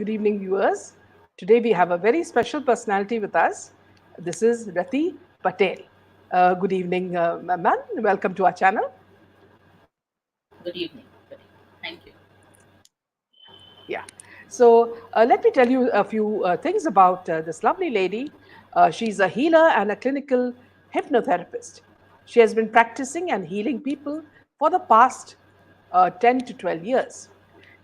Good evening, viewers. Today we have a very special personality with us. This is Rati Patel. Good evening, ma'am. Welcome to our channel. Good evening. Thank you. Yeah. So let me tell you a few things about this lovely lady. She's a healer and a clinical hypnotherapist. She has been practicing and healing people for the past 10 to 12 years.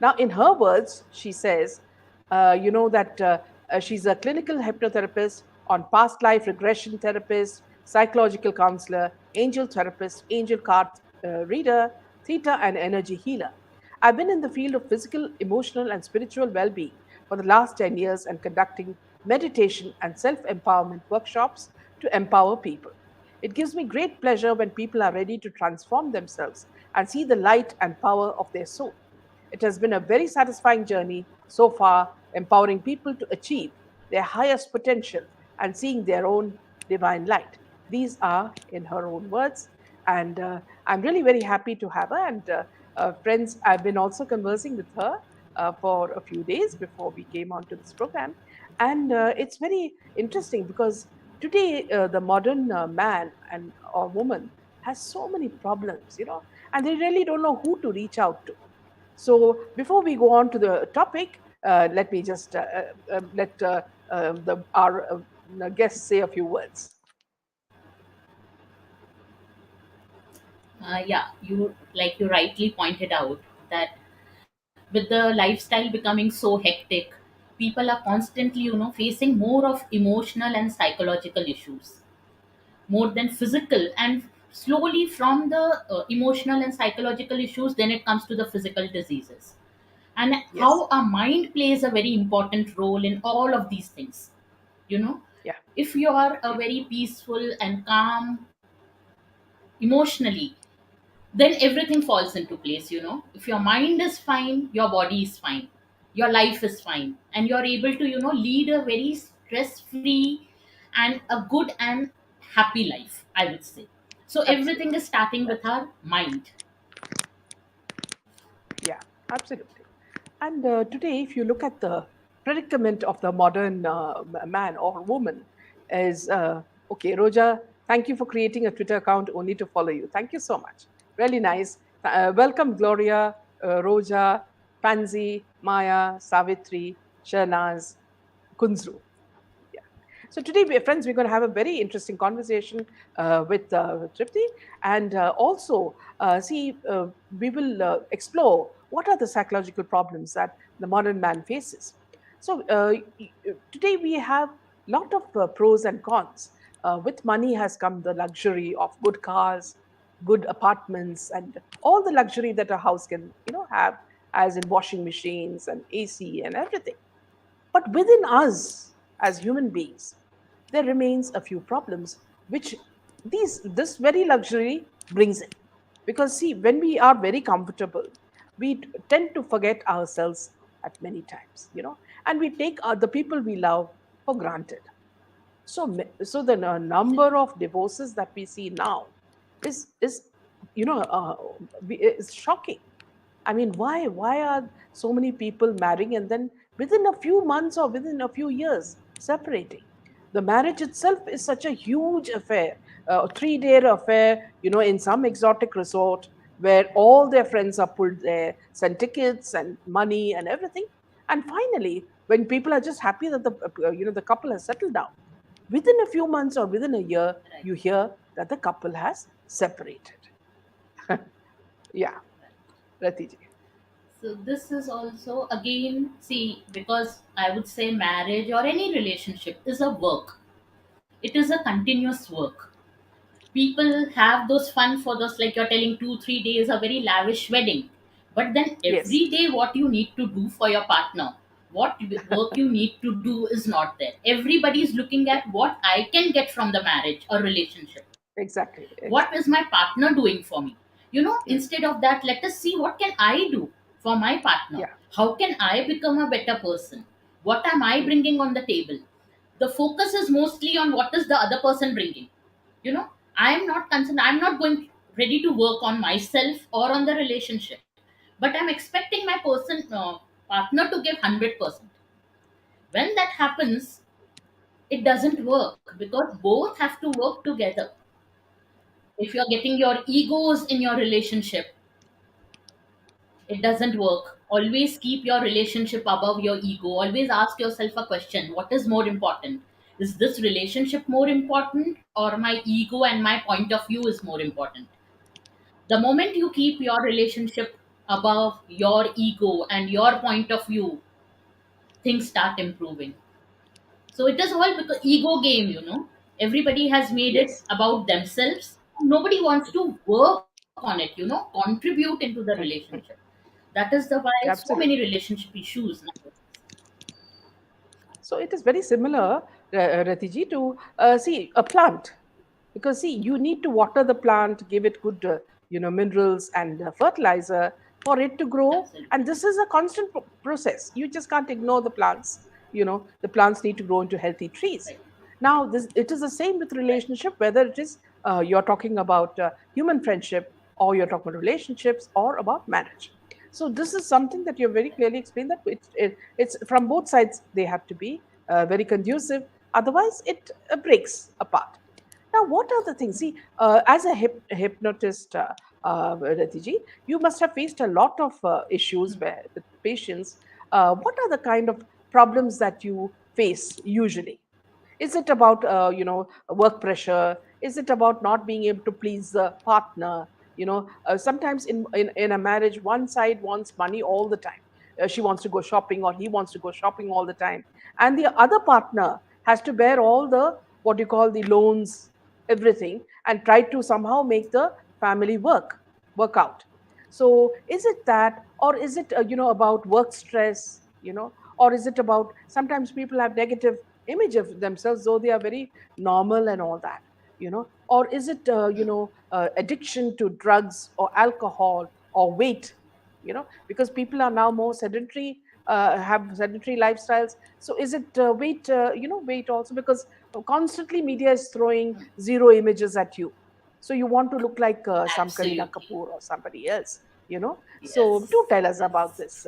Now, in her words, she says, that she's a clinical hypnotherapist, on past life regression therapist, psychological counselor, angel therapist, angel card reader, theta, and energy healer. I've been in the field of physical, emotional, and spiritual well being for the last 10 years and conducting meditation and self empowerment workshops to empower people. It gives me great pleasure when people are ready to transform themselves and see the light and power of their soul. It has been a very satisfying journey so far, empowering people to achieve their highest potential and seeing their own divine light. These are in her own words. And I'm really very happy to have her. And friends, I've been also conversing with her for a few days before we came onto this program. And it's very interesting because today the modern man and or woman has so many problems, and they really don't know who to reach out to. So before we go on to the topic, let me just let our guests say a few words. Yeah, you rightly pointed out that with the lifestyle becoming so hectic, people are constantly, facing more of emotional and psychological issues, more than physical, and slowly from the emotional and psychological issues, then it comes to the physical diseases, and Yes. how our mind plays a very important role in all of these things. You know, Yeah. if you are a very peaceful and calm emotionally, then everything falls into place. If your mind is fine, your body is fine, your life is fine, and you're able to lead a very stress free and a good and happy life, I would say. So everything Absolutely. is starting with Absolutely. our mind. Yeah. Absolutely. And today, if you look at the predicament of the modern man or woman, is okay, Roja, thank you for creating a Twitter account only to follow you. Thank you so much. Really nice. Welcome, Gloria, Roja, Pansy, Maya, Savitri, Shanaz, Kunzru. Yeah. So today, friends, we're going to have a very interesting conversation with Tripti, and also we will explore what are the psychological problems that the modern man faces. So today we have a lot of pros and cons. With money has come the luxury of good cars, good apartments, and all the luxury that a house can have, as in washing machines and AC and everything. But within us, as human beings, there remains a few problems which this very luxury brings in. Because see, when we are very comfortable, we tend to forget ourselves at many times, and we take the people we love for granted. So the number of divorces that we see now is is shocking. I mean, why are so many people marrying and then within a few months or within a few years separating? The marriage itself is such a huge affair, a 3 day affair, in some exotic resort where all their friends are pulled there, send tickets and money and everything. And finally, when people are just happy that the couple has settled down, within a few months or within a year, Right. you hear that the couple has separated. Yeah, Ratiji. So this is also again, see, because I would say marriage or any relationship is a work. It is a continuous work. People have those fun for those, like you're telling, 2 3 days a very lavish wedding, but then Yes. every day what you need to do for your partner, what work you need to do is not there. Everybody is looking Yeah, at what I can get from the marriage or relationship. exactly, What is exactly. my partner doing for me? Mm, Instead of that, let us see what can I do for my partner. yeah. How can I become a better person? What am I Mm, bringing on the table? The focus is mostly on what is the other person bringing. I am not concerned, I'm not going ready to work on myself or on the relationship, but I'm expecting my partner to give 100%. When that happens, it doesn't work because both have to work together. If you're getting your egos in your relationship, it doesn't work. Always keep your relationship above your ego. Always ask yourself a question: what is more important? Is this relationship more important, or my ego and my point of view is more important? The moment you keep your relationship above your ego and your point of view, things start improving. So it is all because ego game, Everybody has made it Yes. about themselves. Nobody wants to work on it, contribute into the relationship. That is the why so many Absolutely. relationship issues nowadays. So it is very similar, Ratiji, to see a plant, because see you need to water the plant, give it good, minerals and fertilizer for it to grow, Absolutely. and this is a constant process. You just can't ignore the plants. The plants need to grow into healthy trees. Right. Now, this it is the same with Right. relationship, whether it is you're talking about human friendship, or you're talking about relationships, or about marriage. So this is something that you very clearly explained, that it's from both sides they have to be very conducive. Otherwise, it breaks apart. Now, what are the things? See, as a hypnotist, Ratiji, you must have faced a lot of issues where with patients. What are the kind of problems that you face usually? Is it about work pressure? Is it about not being able to please the partner? Sometimes in a marriage, one side wants money all the time. She wants to go shopping, or he wants to go shopping all the time, and the other partner has to bear all the, what you call, the loans, everything, and try to somehow make the family work out. So is it that, or is it about work stress, or is it about, sometimes people have negative image of themselves, though they are very normal and all that, or is it addiction to drugs or alcohol or weight, because people are now more sedentary, have sedentary lifestyles. So is it weight also, because constantly media is throwing zero images at you, so you want to look like some Karina Absolutely. Kapoor or somebody else, so do Yes. tell us about Yes. this,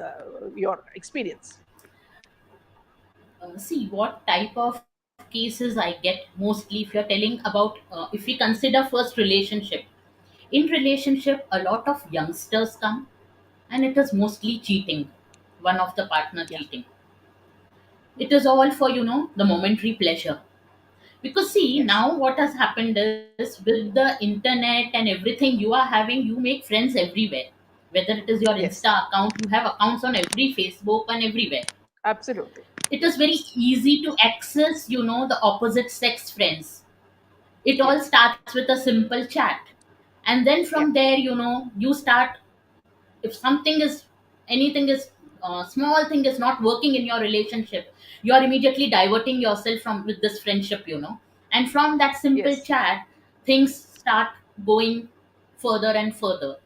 your experience. See what type of cases I get mostly. If you're telling about, if we consider first relationship, in relationship a lot of youngsters come, and it is mostly cheating, one of the partner Yeah. cheating. It is all for the momentary pleasure. Because see, Yes. now what has happened is, with the internet and everything you are having, you make friends everywhere. Whether it is your Insta Yes. account, you have accounts on every Facebook and everywhere. Absolutely. It is very easy to access the opposite sex friends. It all Yes. starts with a simple chat, and then from Yeah. there you start. If something is, anything is, small thing is not working in your relationship, you are immediately diverting yourself from with this friendship, and from that simple Yes. chat, things start going further and further.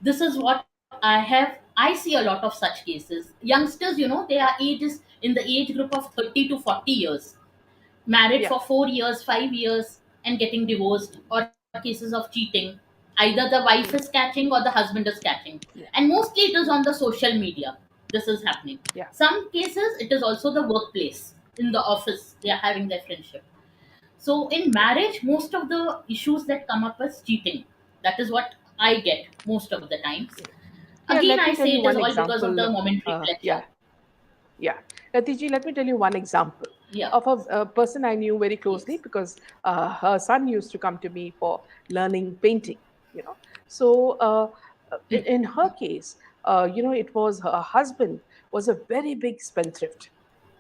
This is what I see a lot of such cases. Youngsters, they are ages in the age group of 30 to 40 years, married Yeah. for 4 years, 5 years, and getting divorced, or cases of cheating. Either the wife is Mm. catching or the husband is catching. Yeah. And mostly it is on the social media. This is happening. Yeah. Some cases it is also the workplace, in the office, they are having their friendship. So in Yeah. marriage, most of the issues that come up is cheating. That is what I get most of the times. Here, Again, let I me tell say you it is one all because of example. the momentary Yeah. pleasure. Yeah. Ratiji, let me tell you one example Yeah. of a person I knew very closely, Yes. because her son used to come to me for learning painting, you know. So, in her case, it was her husband was a very big spendthrift,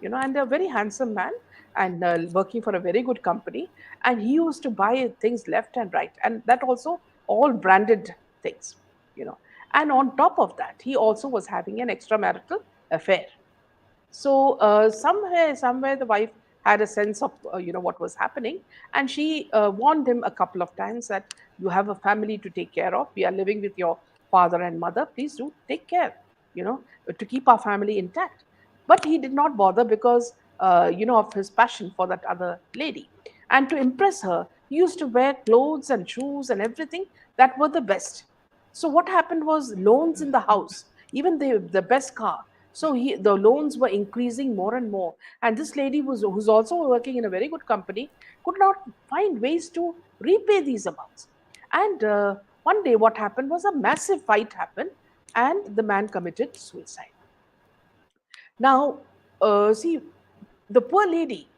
and a very handsome man, and working for a very good company. And he used to buy things left and right, and that also all branded things, you know. And on top of that, he also was having an extramarital affair. So somewhere the wife had a sense of what was happening, and she warned him a couple of times that you have a family to take care of. We are living with your father and mother. Please do take care, you know, to keep our family intact. But he did not bother, because of his passion for that other lady, and to impress her, he used to wear clothes and shoes and everything that were the best. So what happened was loans in the house, even the best car. So the loans were increasing more and more. And this lady who's also working in a very good company could not find ways to repay these amounts. And one day, what happened was a massive fight happened, and the man committed suicide. Now, see, the poor lady,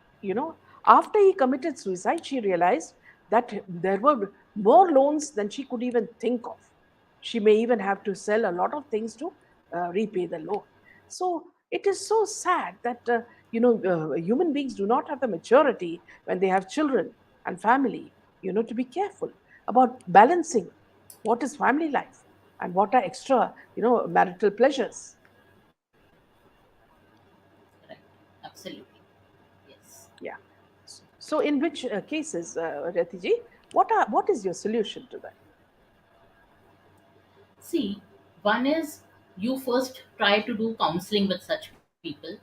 after he committed suicide, she realized that there were more loans than she could even think of. She may even have to sell a lot of things to repay the loan. So it is so sad that, human beings do not have the maturity when they have children and family, to be careful about balancing what is family life and what are extra, marital pleasures. Right. Absolutely. Yes. Yeah. So, in which cases, Ratiji, what is your solution to that? See, one is you first try to do counseling with such people.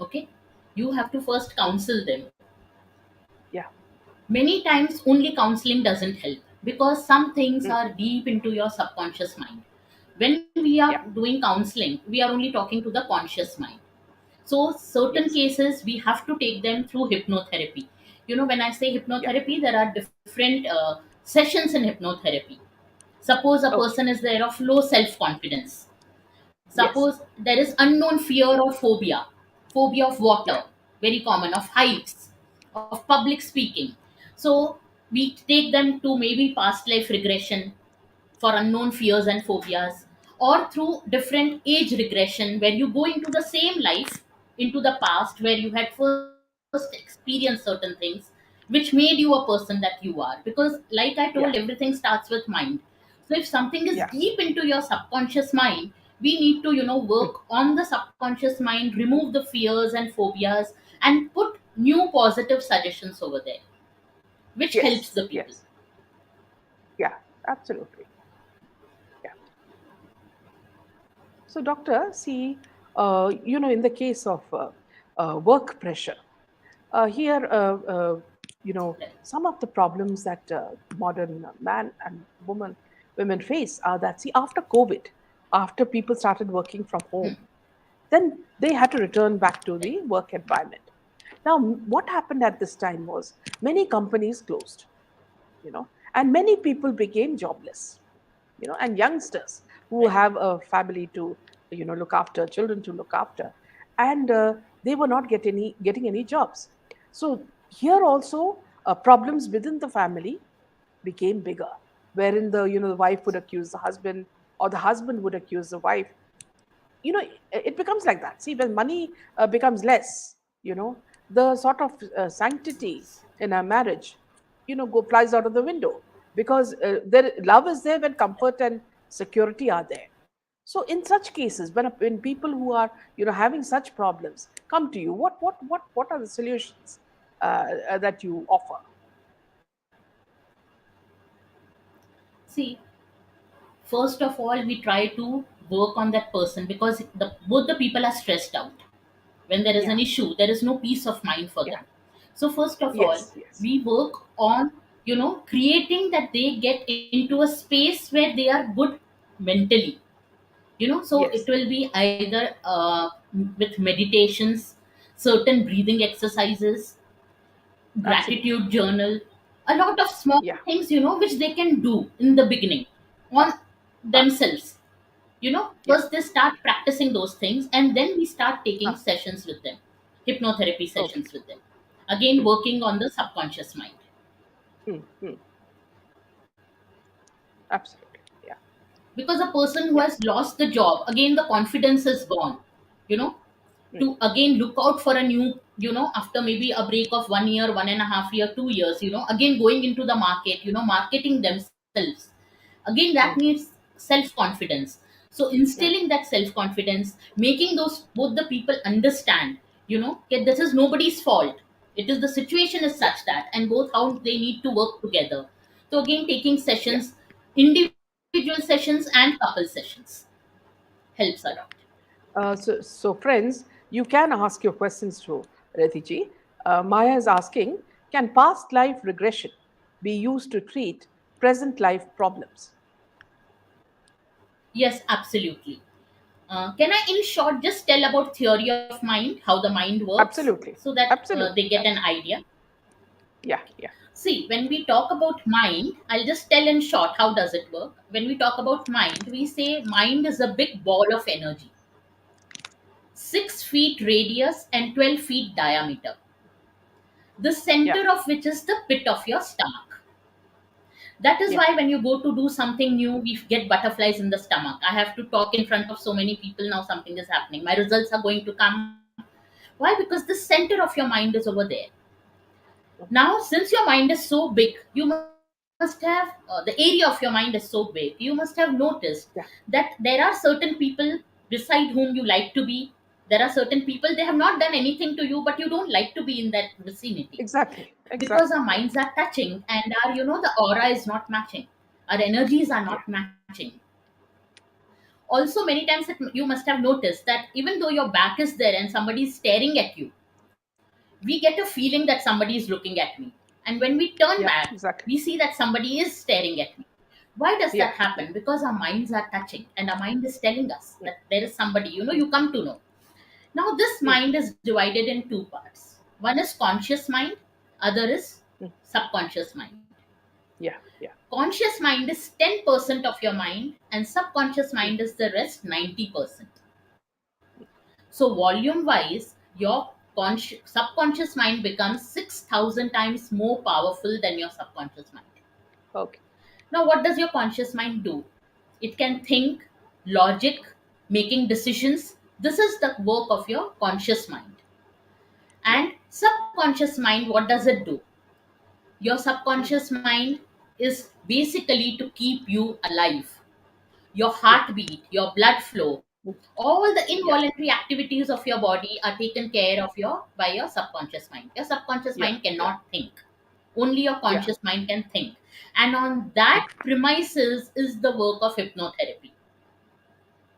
Okay, you have to first counsel them. Yeah. Many times, only counseling doesn't help because some things Mm. are deep into your subconscious mind. When we are Yeah. doing counseling, we are only talking to the conscious mind. So, certain Yes. cases we have to take them through hypnotherapy. When I say Yeah. hypnotherapy, there are different sessions in hypnotherapy. Suppose a Okay. person is there of low self confidence. Yes. Suppose there is unknown fear or phobia of Yeah. water, very common, of heights, of public speaking. So we take them to maybe past life regression for unknown fears and phobias, or through different age regression where you go into the same life, into the past where you had first experienced certain things which made you a person that you are. Because like I told, Yeah. everything starts with mind. So if something is Yeah. deep into your subconscious mind, we need to Mm. work on the subconscious mind, remove the fears and phobias, and put new positive suggestions over there, which helps Yes. the people. Yes. Yeah. Absolutely. Yeah. So, doctor, see, in the case of work pressure, here, some of the problems that modern man and women face are that, see, after COVID, after people started working from home, then they had to return back to Right. the work environment. Now, what happened at this time was many companies closed, and many people became jobless, and youngsters who Right. have a family to, look after, children to look after, and they were not getting any jobs. So here also, problems within the family became bigger, wherein the wife would accuse the husband, or the husband would accuse the wife. It becomes like that. See, when money becomes less, the sort of sanctity in a marriage, go flies out of the window, because love is there when comfort and security are there. So in such cases, when people who are having such problems come to you, what are the solutions that you offer? See, first of all, we try to work on that person because both the people are stressed out. When there is Yeah. an issue, there is no peace of mind for Yeah. them. So first of all, Yes. Yes. we work on creating that they get into a space where they are good mentally. So it Yes. will be either with meditations, certain breathing exercises, Absolutely. gratitude journal, a lot of small Yeah. things which they can do in the beginning on Uh, themselves. yeah. First they start practicing those things, and then we start taking Uh, sessions with them, hypnotherapy okay. sessions with them, again Hmm. working on the subconscious mind. Hmm. Hmm. Absolutely. Yeah. Because a person who Yeah. has lost the job, again the confidence is gone, you know Hmm. to again look out for a new, after maybe a break of 1 year, 1.5 year, 2 years, again going into the market, marketing themselves. Again, that Hmm. needs self confidence. So Hmm. instilling that self confidence, making those both the people understand, that this is nobody's fault. It is the situation is Yeah. such that, and both how they need to work together. So again, taking Yeah. sessions, individual sessions and couple sessions, helps a lot. Yeah. So, friends, you can ask your questions to Retiji. Maya is asking, can past life regression be used to treat present life problems? Yes, absolutely. Can I, in short, just tell about theory of mind, how the mind works, Absolutely. so that they Absolutely. get an Absolutely. idea? Yeah. Yeah. See, when we talk about mind, I'll just tell in short how does it work. When we talk about mind, we say mind is a big ball of energy, 6 feet radius and 12 feet diameter, the Yeah. center of which is the pit of your stomach. That is Yeah. why when you go to do something new, we get butterflies in the stomach. I have to talk in front of so many people now, something is happening. My results are going to come. Why? Because the center of your mind is over there. Now, since your mind is so big, you must have the area of your mind is so big. You must have noticed Yeah. that there are certain people beside whom you like to be. There are certain people, they have not done anything to you, but you don't like to be in that vicinity, Exactly. because our Exactly. Yeah. minds are touching and our, the aura is not matching. Our energies are Yeah. not matching. Also, many times you must have noticed that even though your back is there and somebody is staring at you, we get a feeling that somebody is looking at me. And when we turn Yeah. back, we Exactly. see that somebody is staring at me. Why does that Yeah. happen? Yeah. Because our minds are touching and our mind is telling us Mm, that there is somebody, mm, you come to know. Now, this mm, mind is divided in two parts. One is conscious mind, other is mm. subconscious mind. Yeah. Yeah. Conscious mind is 10% of your mind, and subconscious Mm, mind is the rest 90%. So, volume wise, your subconscious mind becomes 6,000 times more powerful than your subconscious mind. okay. Now, what does your conscious mind do? It can think, logic, making decisions. This is the work of your conscious mind. Yeah. And subconscious mind, what does it do? Your Mm, subconscious mind is basically to keep you alive. Your yeah. heartbeat, your blood flow, Mm, all the yeah. involuntary activities of your body are taken care of by your subconscious mind. Your subconscious Yeah. mind Yeah. cannot think. Only your Yeah. conscious mind can think. And on Mm, that premises is the work of hypnotherapy.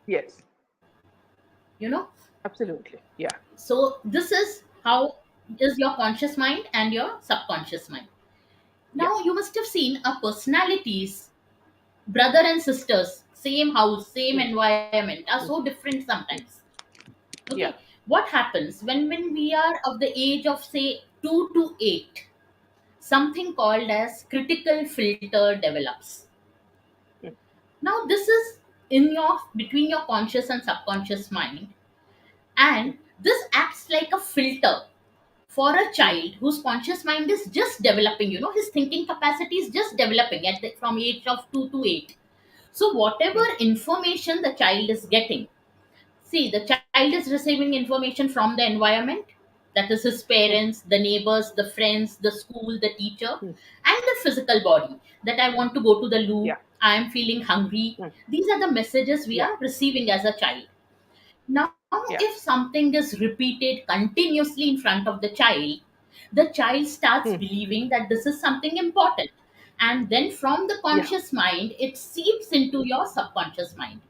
yes. You know, Absolutely. Yeah. so this is how is your conscious mind and your subconscious mind. Yeah. Now you must have seen our personalities, brother and sisters, same house, same Mm, environment, are so mm, different mm. sometimes. Okay, Yeah. what happens when we are of the age of say 2 to 8, something called as critical filter develops. Mm, Now this is in your between your conscious and subconscious mind, mm, and this acts like a filter for a mm, child whose conscious mind is just developing. His thinking capacity is just developing from age of 2 to 8. So whatever mm, information the child is getting, see, the child is receiving information from the environment, that is his mm, parents, the neighbors, the friends, the school, the teacher, mm. and the physical body, that I want to go to the loo, Yeah. I am feeling hungry. Mm, These are the messages we yeah. are receiving as a child. Now, if Yeah. something is repeated continuously in front of the child starts Mm, believing that this is something important. And then from the yeah. conscious mind, it seeps into your subconscious mind.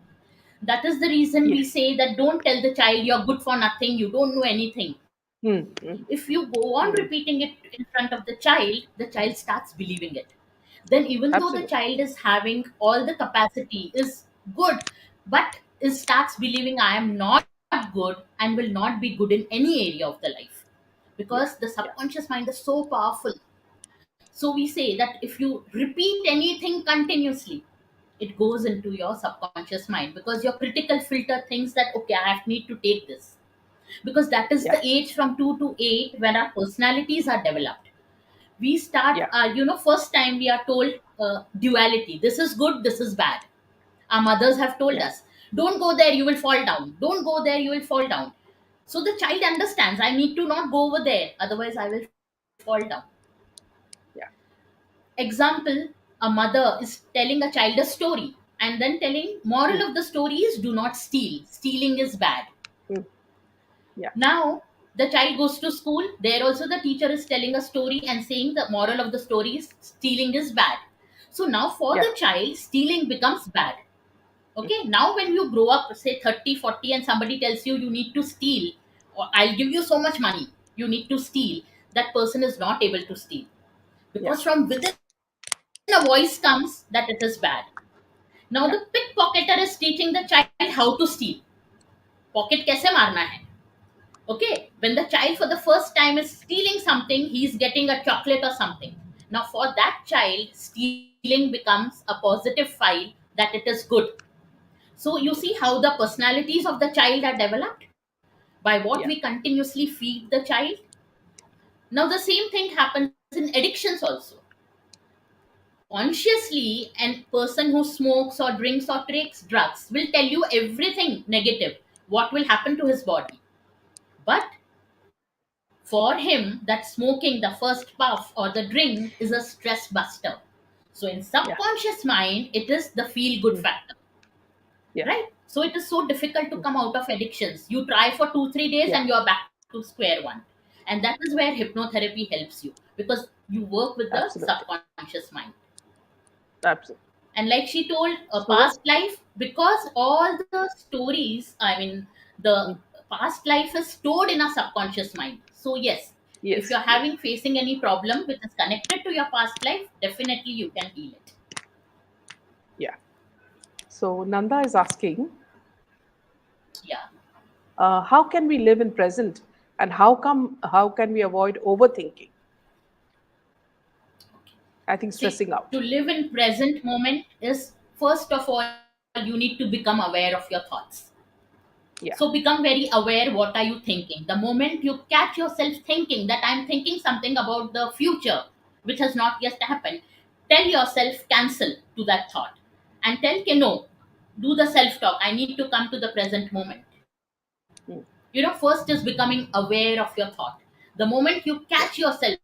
That is the reason we Yes. say that don't tell the child you're good for nothing, you don't know anything. Mm, If mm, you go on repeating mm. it in front of the child starts believing it. Then, even though the Absolutely. child is having all the capacity, is good, but is starts believing I am not good and will not be good in any area of the life, because Yeah. the Yeah. subconscious mind is so powerful. So we say that if you repeat anything continuously, it goes into your subconscious mind, because your critical filter thinks that okay, I have need to take this, because that is Yeah. the age from 2 to 8 when our personalities are developed. We start, Yeah. first time we are told duality, this is good, this is bad. Our mothers have told Yeah. us, don't go there, you will fall down, don't go there, you will fall down. So the child understands, I need to not go over there, otherwise I will fall down. Yeah. Example, a mother is telling a child a story and then telling moral Mm, of the story is do not steal, stealing is bad. mm. Yeah. Now the child goes to school, there also the teacher is telling a story and saying the moral of the story is stealing is bad. So now for Yeah. the child, stealing becomes bad. Mm, Okay, now when you grow up, say 30, 40, and somebody tells you you need to steal, or I'll give you so much money, you need to steal, that person is not able to steal, yeah. because from within a voice comes that it is bad. Now the Yeah. pickpocketer is teaching the child how to steal. Pocket कैसे मारना है. Okay, when the child for the first time is stealing something, he's getting a chocolate or something. Now for that child, stealing becomes a positive file, that it is good. So you see how the personalities of the child are developed by what Yeah. we continuously feed the child. Now the same thing happens in addictions also. Consciously, a person who smokes or drinks or takes drugs will tell you everything negative, what will happen to his body. But for him, that smoking, the first puff or the drink, is a stress buster. So in Yeah. subconscious mind, it is the feel good Mm. factor, Yeah. right? So it is so difficult to Mm. come out of addictions. You try for 2 3 days Yeah. and you're back to square one. And that is where hypnotherapy helps you, because you work with the Absolutely. subconscious mind. Absolutely. And like she told, a So, past life, because all the stories, I mean, the mm, past life is stored in our subconscious mind. So yes, if yes. you're Yes. having facing any problem which is connected to your past life, definitely you can heal it. Yeah. So, Nanda is asking, Yeah. how can we live in present, and how can we avoid overthinking? I think See, stressing to out. live in present moment is, first of all, you need to become aware of your thoughts. So Yeah. become very aware, what are you thinking. The moment you catch yourself thinking that I'm thinking something about the future which has not yet happened, tell yourself cancel to that thought, and tell ke no, do the self talk, I need to come to the present moment. Mm. First is becoming aware of your thought. The moment you catch Yeah. yourself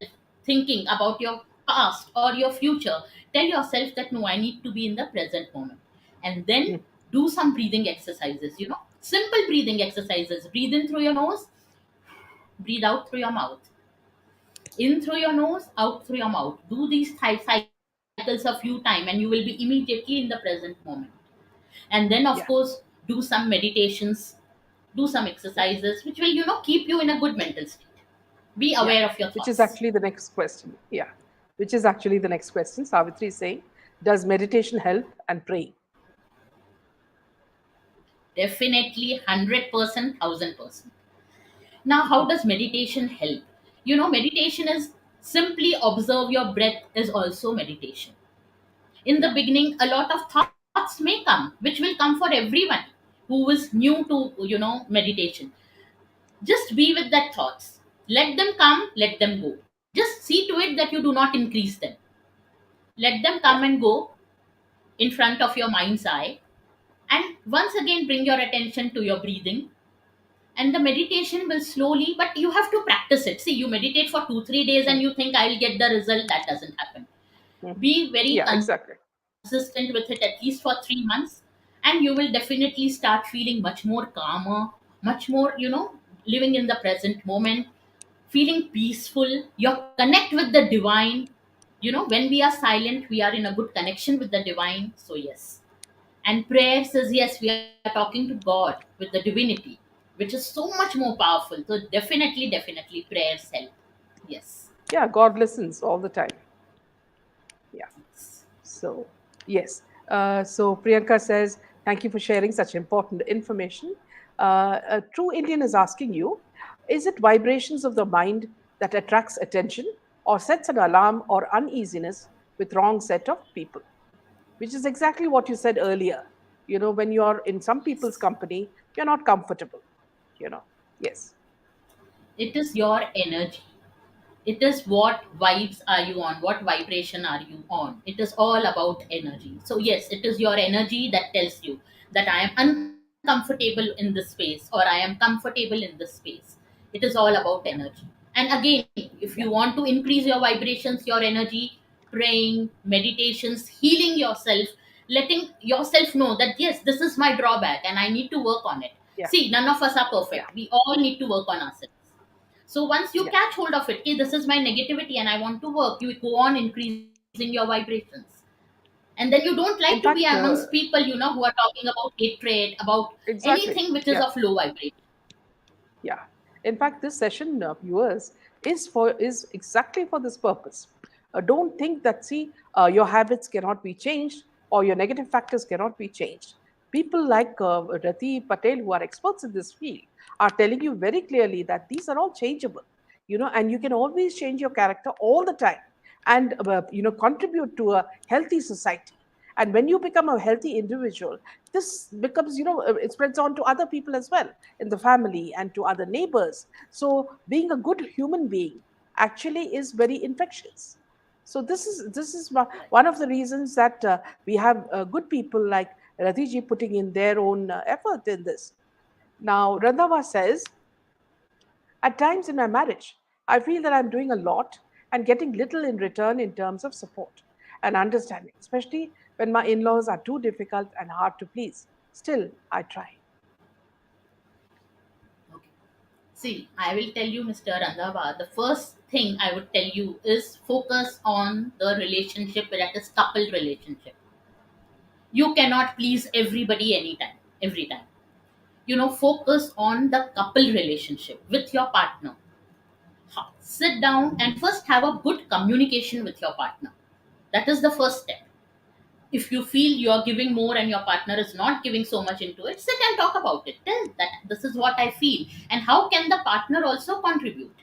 thinking about your past or your future, tell yourself that no, I need to be in the present moment. And then Mm. do some breathing exercises, simple breathing exercises. Breathe in through your nose, breathe out through your mouth. In through your nose, out through your mouth. Do these cycles a few times and you will be immediately in the present moment. And then of Yeah. course, do some meditations, do some Yeah. exercises which will keep you in a good mental state. Be Yeah. aware of your Which is thoughts. actually the next question. Yeah. Which is actually the next question. Savitri is saying, does meditation help and praying? Definitely 100%, 1000%. Now how does meditation help? Meditation is simply observe your breath is also meditation. In the Yeah. beginning, a lot of thoughts may come, which will come for everyone who is new to meditation. Just be with that thoughts, let them come, let them go. Just see to it that you do not increase them. Let them Yeah. come and go in front of your mind's eye. And once again, bring your attention to your breathing. And the meditation will slowly, but you have to practice it. See, you meditate for 2 3 days Mm. and you think I'll get the result. That doesn't happen. Mm. Be very Yeah. Exactly. consistent with it, at least for 3 months, and you will definitely start feeling much more calmer, much more, living in the present moment, feeling peaceful. You connect with the divine. When we are silent, we are in a good connection with the divine. So yes. And prayer says, yes, we are talking to God with the divinity, which is so much more powerful. So definitely prayers help. Yes. Yeah. God listens all the time. Yeah. So, yes. So, Priyanka says, thank you for sharing such important information. A true Indian is asking you, is it vibrations of the mind that attracts attention or sets an alarm or uneasiness with wrong set of people? Which is exactly what you said earlier. When you're in some people's Yes. company, you're not comfortable. You know, yes. It is your energy. It is what vibes are you on, what vibration are you on. It is all about energy. So yes, it is your energy that tells you that I am uncomfortable in this space or I am comfortable in this space. It is all about Yeah. energy. And again, if you Yeah. want to increase your vibrations, your energy, praying, meditations, healing yourself, letting yourself know that yes, this is my drawback and I need to work on it. Yeah. See, none of us are Yeah. perfect, we all need to work on ourselves. So once you Yeah. catch hold of it, okay, this is my negativity and I want to work, you go on increasing your vibrations. And then you don't like to be In fact, amongst people, who are talking about hatred, about exactly. anything which is Yeah. of low vibration. Yeah. In fact, this session, viewers, is exactly for this purpose. Don't think that, see, your habits cannot be changed or your negative factors cannot be changed. People like Rati Patel, who are experts in this field, are telling you very clearly that these are all changeable, and you can always change your character all the time and, contribute to a healthy society. And when you become a healthy individual, this becomes, it spreads on to other people as well in the family and to other neighbors. So being a good human being actually is very infectious. So this is one of the reasons that we have good people like Ratiji putting in their own effort in this. Now, Randava says, at times in my marriage, I feel that I'm doing a lot and getting little in return in terms of support and understanding, especially when my in laws are too difficult and hard to please. Still, I try. Okay. See, I will tell you, Mr. Randhawa, the first thing I would tell you is focus on the relationship, that is couple relationship. You cannot please everybody anytime, every time. Focus on the couple relationship with your partner. Sit down and first have a good communication with your partner. That is the first step. If you feel you're giving more and your partner is not giving so much into it, sit and talk about it. Tell that this is what I feel, and how can the partner also contribute.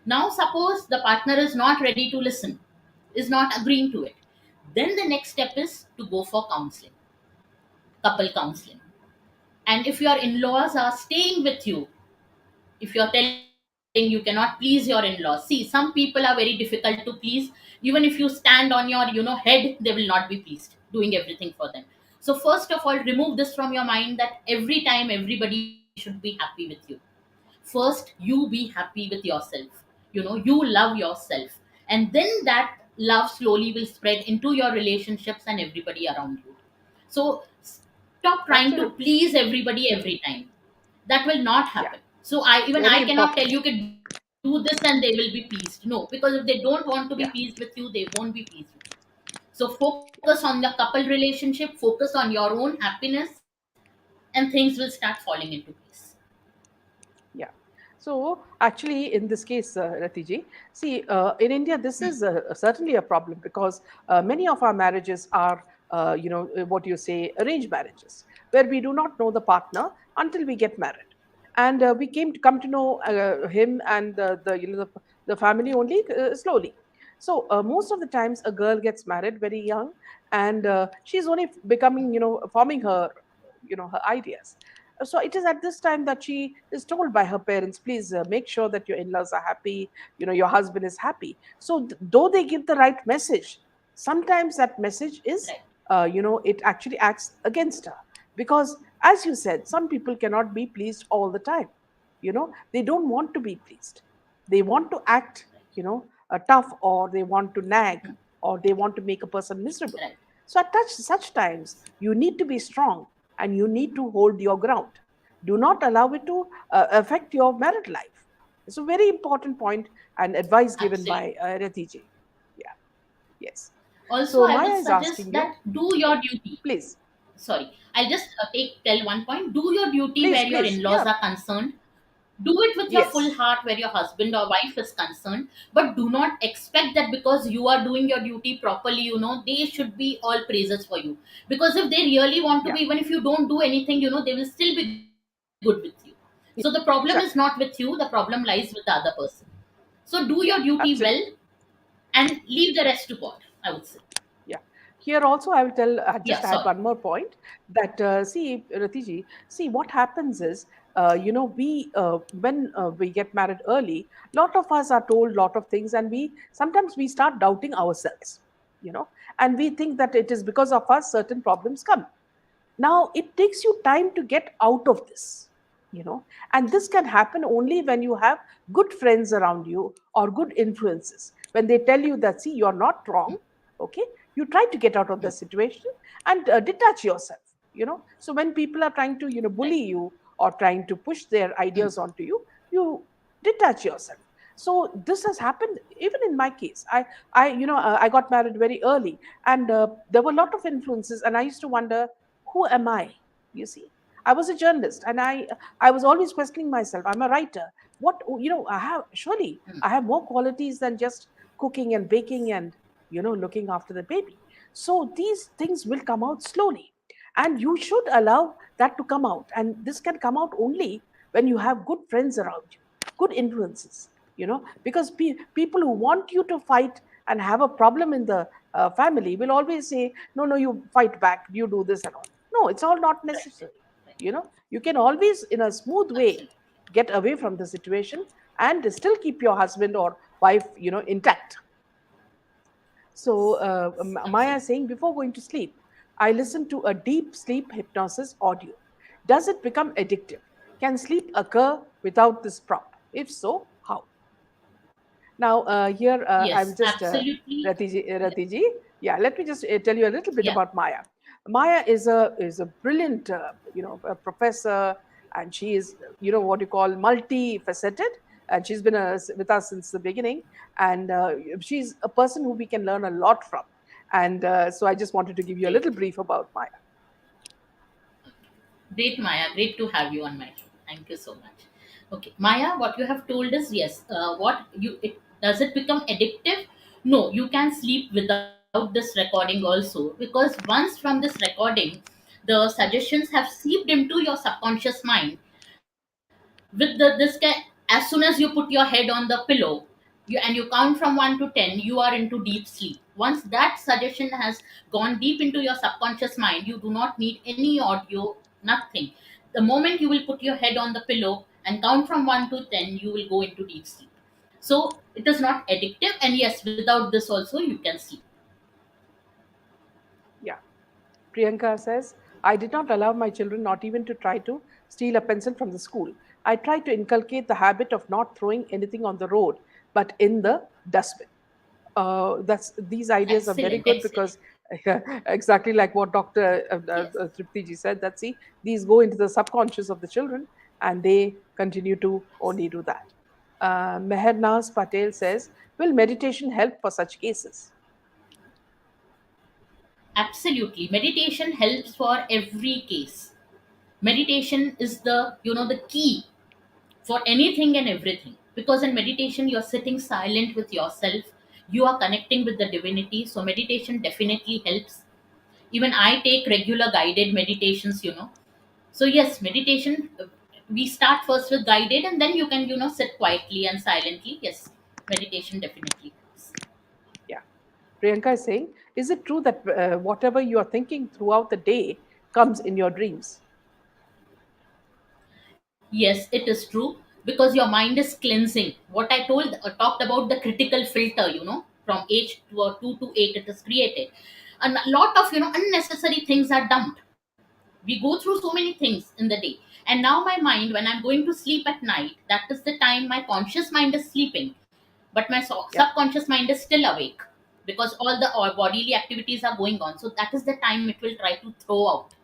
Now suppose the partner is not ready to listen, is not agreeing to it, then the next step is to go for counseling, couple counseling. And if your in-laws are staying with you, if you're telling you cannot please your in-laws, see, some people are very difficult to please. Even if you stand on your head, they will not be pleased doing everything for them. So first of all, remove this from your mind that every time everybody should be happy with you. First you be happy with yourself. You love yourself, and then that love slowly will spread into your relationships and everybody around you. So stop trying to Absolutely. please everybody every time. That will not Yeah. happen. So I Very cannot tell important. you can do this and they will be pleased. No, because if they don't want to be pleased with Yeah. you, they won't be pleased with you. So focus on the couple relationship, focus on your own happiness, and things will start falling into place. Yeah. So actually, in this case, Ratiji, see, in India, this is certainly a problem because many of our marriages are, what you say, arranged marriages, where we do not know the partner until we get married, and we came to come to know him and the family only slowly. So most of the times, a girl gets married very young, and she's only becoming, forming her, her ideas. So it is at this time that she is told by her parents, please make sure that your in-laws are happy, your husband is happy. So though they give the right message, sometimes that message is, Right. it actually acts against her, because as you said, some people cannot be pleased all the time. They don't want to be pleased. They want to act, tough, or they want to nag, or they want to make a person miserable. Right. So at such times, you need to be strong and you need to hold your ground. Do not allow it to affect your married life. It's a very important point and advice given Absolutely. by Ratiji. Yeah, yes. Also, So I would Maya is suggest asking you, that do your duty. please, Sorry, I'll just tell one point. Do your duty please, where your please. in-laws Yeah, are concerned. Do it with your full yes, heart where your husband or wife is concerned, but do not expect that because you are doing your duty properly, they should be all praises for you. Because if they really want to yeah, be, even if you don't do anything, they will still be good with you. So the problem is not with you, exactly, the problem lies with the other person. So do your duty well absolutely. and leave the rest to God, I would say. Yeah. Here also, I will tell, Yeah, just sorry. add one more point that, see, Ratiji, see what happens is, when we get married early, lot of us are told lot of things, and sometimes we start doubting ourselves, you know, and we think that it is because of us certain problems come. Now, it takes you time to get out of this, and this can happen only when you have good friends around you or good influences. When they tell you that, see, you're not wrong, okay, you try to get out of the situation and detach yourself, So when people are trying to, bully Right. you or trying to push their ideas onto you, you detach yourself. So this has happened even in my case. I got married very early, and there were a lot of influences, and I used to wonder, who am I? You see, I was a journalist, and I was always questioning myself. I'm a writer. What, I have, surely I have more qualities than just cooking and baking and looking after the baby. So these things will come out slowly, And you should allow that to come out. And this can come out only when you have good friends around you, good influences, because people who want you to fight and have a problem in the family will always say, no, no, you fight back, you do this and all. No, it's all not Right. necessary. Right. You can always, in a smooth way, Absolutely. get away from the situation and still keep your husband or wife, intact. So, Maya Absolutely. saying, before going to sleep, I listen to a deep sleep hypnosis audio. Does it become addictive? Can sleep occur without this prop? If so, how? Now, here I will Yes, just, absolutely. Yes. Ratiji, yeah, let me just tell you a little bit Yeah. about Maya. Maya is a brilliant, a professor, and she is, what you call multifaceted, and she's been with us since the beginning, and she's a person who we can learn a lot from. And so I just wanted to give you a Great. little brief about Maya. Great, Maya. Great to have you on my show. Thank you so much. Okay, Maya, what you have told is yes. What you it does it become addictive? No, you can sleep without this recording also, because once from this recording, the suggestions have seeped into your subconscious mind. With this as soon as you put your head on the pillow, and you count from 1 to 10, you are into deep sleep. Once that suggestion has gone deep into your subconscious mind, you do not need any audio, nothing. The moment you will put your head on the pillow and count from 1 to 10, you will go into deep sleep. So it is not addictive, and yes, without this also you can sleep. Yeah. Priyanka says, I did not allow my children not even to try to steal a pencil from the school. I tried to inculcate the habit of not throwing anything on the road, but in the dustbin. These ideas are very Excellent, good excellent. because exactly like what Dr. Yes, Tripti ji said, that see, these go into the subconscious of the children and they continue to only do that. Meher Patel says, will meditation help for such cases? absolutely. Meditation helps for every case. Meditation is the key for anything and everything, because in meditation you're sitting silent with yourself, you are connecting with the divinity, so meditation definitely helps. Even I take regular guided meditations. So yes, meditation, we start first with guided, and then you can sit quietly and silently. Yes, meditation definitely helps. Yeah. Priyanka is saying, is it true that whatever you are thinking throughout the day comes in your dreams? Yes, it is true, because your mind is cleansing. What I talked about the critical filter, from age 2 to 8 it is created. And a lot of unnecessary things are dumped. We go through so many things in the day. And now my mind, when I'm going to sleep at night, that is the time my conscious mind is sleeping, but my Yeah, subconscious mind is still awake, because all the all bodily activities are going on. So that is the time it will try to throw out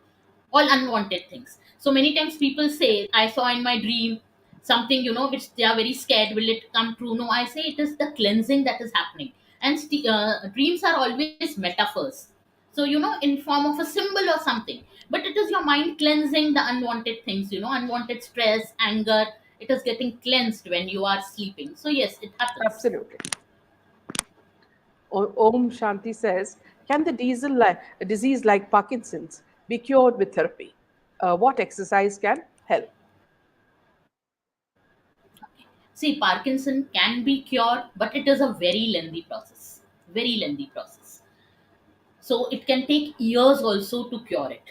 all unwanted things. So many times people yeah, say, I saw in my dream something, which they are very scared. Will it come true? No, I say it is the cleansing that is happening. And dreams are always metaphors. So, in form of a symbol or something. But it is your mind cleansing the unwanted things, unwanted stress, anger. It is getting cleansed when you are sleeping. So, yes, it happens. absolutely. Om Shanti says, can the disease like Parkinson's be cured with therapy? What exercise can help? See, Parkinson can be cured, but it is a very lengthy process. Very lengthy process. So it can take years also to cure it.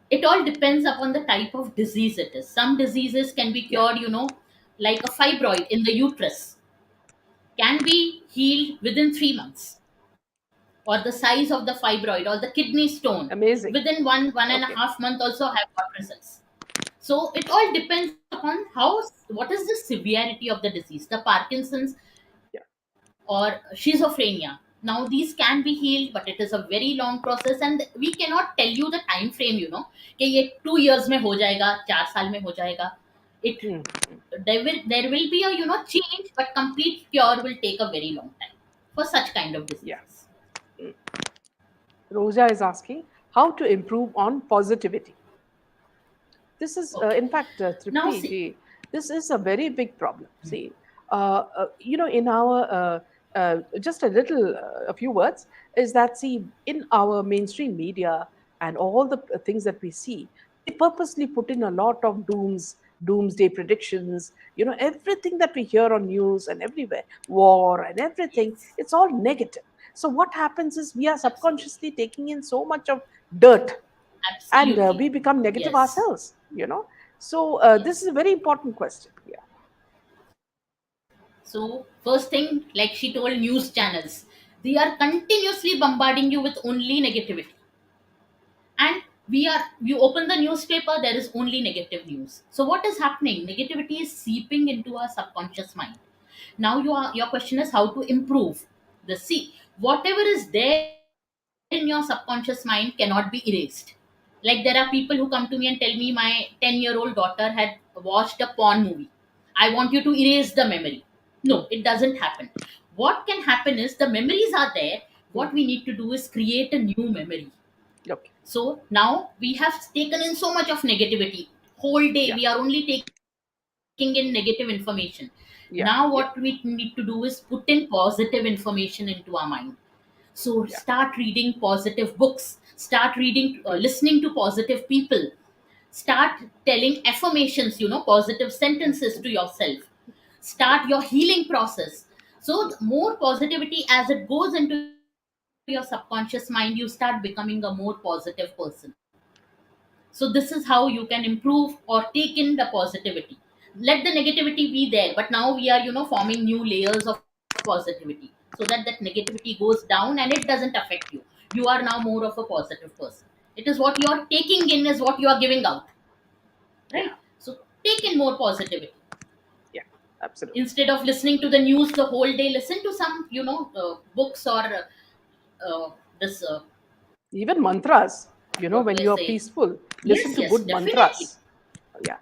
It all depends upon the type of disease it is. Some diseases can be Yeah, cured, like a fibroid in the uterus can be healed within 3 months, or the size of the fibroid or the kidney stone amazing. within one and a Okay. half month also have got results. So it all depends upon what is the severity of the disease, the Parkinson's Yeah, or schizophrenia. Now these can be healed, but it is a very long process, and we cannot tell you the time frame, कि ये 2 years में हो जाएगा, 4 साल में हो जाएगा. It hmm, there will be a change, but complete cure will take a very long time for such kind of yeah. diseases. Roja is asking how to improve on positivity. This is, Okay. in fact, Now Tripti see. ji, this is a very big problem. See, in our, just a few words, is that, see, in our mainstream media, and all the things that we see, they purposely put in a lot of doomsday predictions. Everything that we hear on news and everywhere, war and everything, Yes, it's all negative. So what happens is we are absolutely. subconsciously taking in so much of dirt, and Absolutely. we become negative Yes. ourselves. So this Yes. is a very important question. Yeah. So, first thing, like she told, news channels, they are continuously bombarding you with only negativity. And you open the newspaper, there is only negative news. So, what is happening? Negativity is seeping into our subconscious mind. Now, your question is how to improve the see. Whatever is there in your subconscious mind cannot be erased. Like there are people who come to me and tell me my 10-year-old daughter had watched a porn movie. I want you to erase the memory. No, Hmm. it doesn't happen. What can happen is the memories are there. Hmm. What we need to do is create a new memory. Okay. So now we have taken in so much of negativity. Whole day Yeah. we are only taking in negative information. Now what we Yeah. need to Yeah. do is put in positive information into our mind. So start Yeah. reading positive books, start reading, Hmm. listening to positive people, start telling affirmations, positive Hmm. sentences Hmm. to yourself. Yeah. Start your healing process. So Yeah. the more positivity as it goes into your subconscious mind, you start becoming a more positive person. So this is how you can improve or take in the positivity. Let the negativity be there, but now we are, forming new layers of positivity so that that negativity goes down and it doesn't affect you. You are now more of a positive person. It is what you are taking in is what you are giving out, right? Yeah. So take in more positivity. Yeah. Absolutely. Instead of listening to the news the whole day, listen to some, books or this Even mantras, what do when I you're say? peaceful, listen Yes, to yes, good definitely. mantras. Yeah.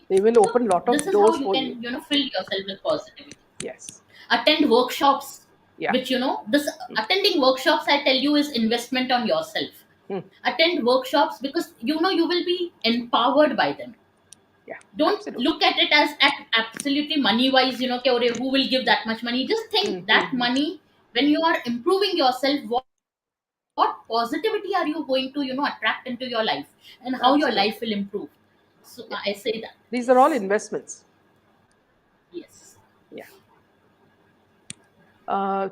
They will So open a lot this of is how doors you for you. can, fill yourself with positivity. Yes. Attend workshops, Yeah. which this attending workshops, I tell you, is investment on yourself. Hmm. Attend workshops because you will be empowered by them. Yeah. Don't Absolutely. look at it as at absolutely money wise, कि, "अरे, who will give that much money?" Just Hmm. think Hmm. that Hmm. money, when you are improving yourself, what positivity are you going to, attract into your life, and how your life will Absolutely. improve. So Yeah. I say that. These are all Yes. investments. Yes. Yeah.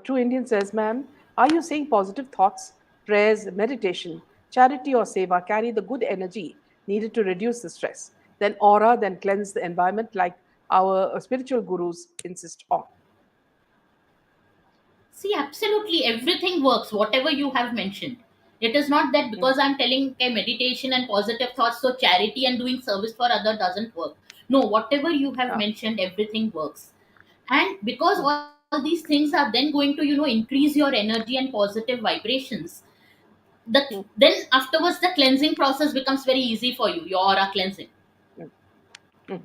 True Indian says, ma'am, are you saying positive thoughts, prayers, meditation, charity, or seva carry the good energy needed to reduce the stress, then aura, then cleanse the environment like our spiritual gurus insist on? See, absolutely everything works, whatever you have mentioned. It is not that Mm. because I'm telling okay, meditation and positive thoughts, so charity and doing service for other doesn't work. No, whatever you have Ah. mentioned, everything works. And because Mm. all these things are then going to, increase your energy and positive vibrations, that Mm. then afterwards the cleansing process becomes very easy for you, your aura cleansing. Mm. Mm.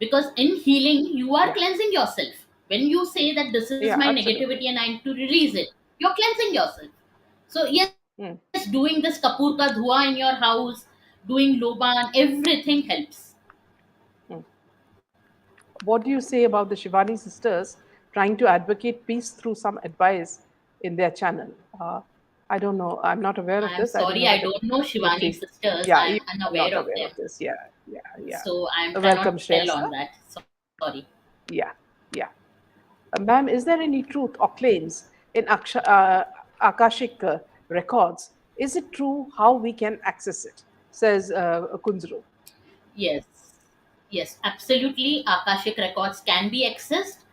Because in healing you are Yeah. cleansing yourself. When you say that this is my Yeah. negativity Absolutely. and I need to release it, you're cleansing yourself. So yes, doing Mm. this kapur ka dhua in your house, doing loban, everything helps. Mm. What do you say about the Shivani sisters trying to advocate peace through some advice in their channel? I don't know. I'm not aware I of am this. I don't sorry, know I whether. don't know Shivani Okay. sisters, Yeah, I am even I'm unaware not of aware them. of this. Yeah, yeah, yeah. So I Welcome, cannot tell Shreyas. on that, sorry. Yeah, yeah. Ma'am, is there any truth or claims in Akashic records? Is it true how we can access it? Says Kunzru. Yes, yes, absolutely. Akashic records can be accessed.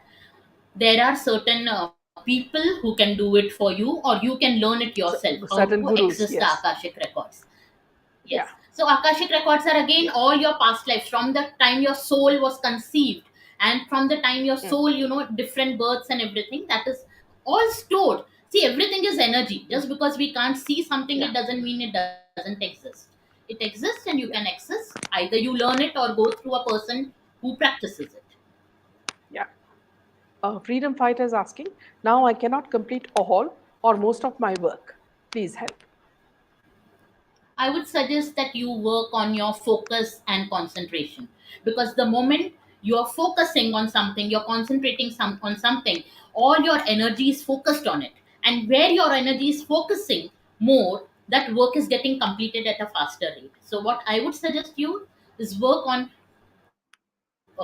There are certain people who can do it for you, or you can learn it yourself how to Certain access gurus, the yes. Akashic records. Yeah, Yes. So Akashic records are again yeah. all your past lives from the time your soul was conceived, and from the time your Mm, soul, different births and everything, that is all stored. See, everything is energy. mm, Just because we can't see something, yeah, it doesn't mean it doesn't exist. It exists and you can yeah, access. Either you learn it or go through a person who practices it. yeah. Freedom fighter is asking, now I cannot complete all or most of my work. Please help. I would suggest that you work on your focus and concentration, because the moment you're focusing on something, you're concentrating on something, all your energy is focused on it. And where your energy is focusing more, that work is getting completed at a faster rate. So what I would suggest you is work on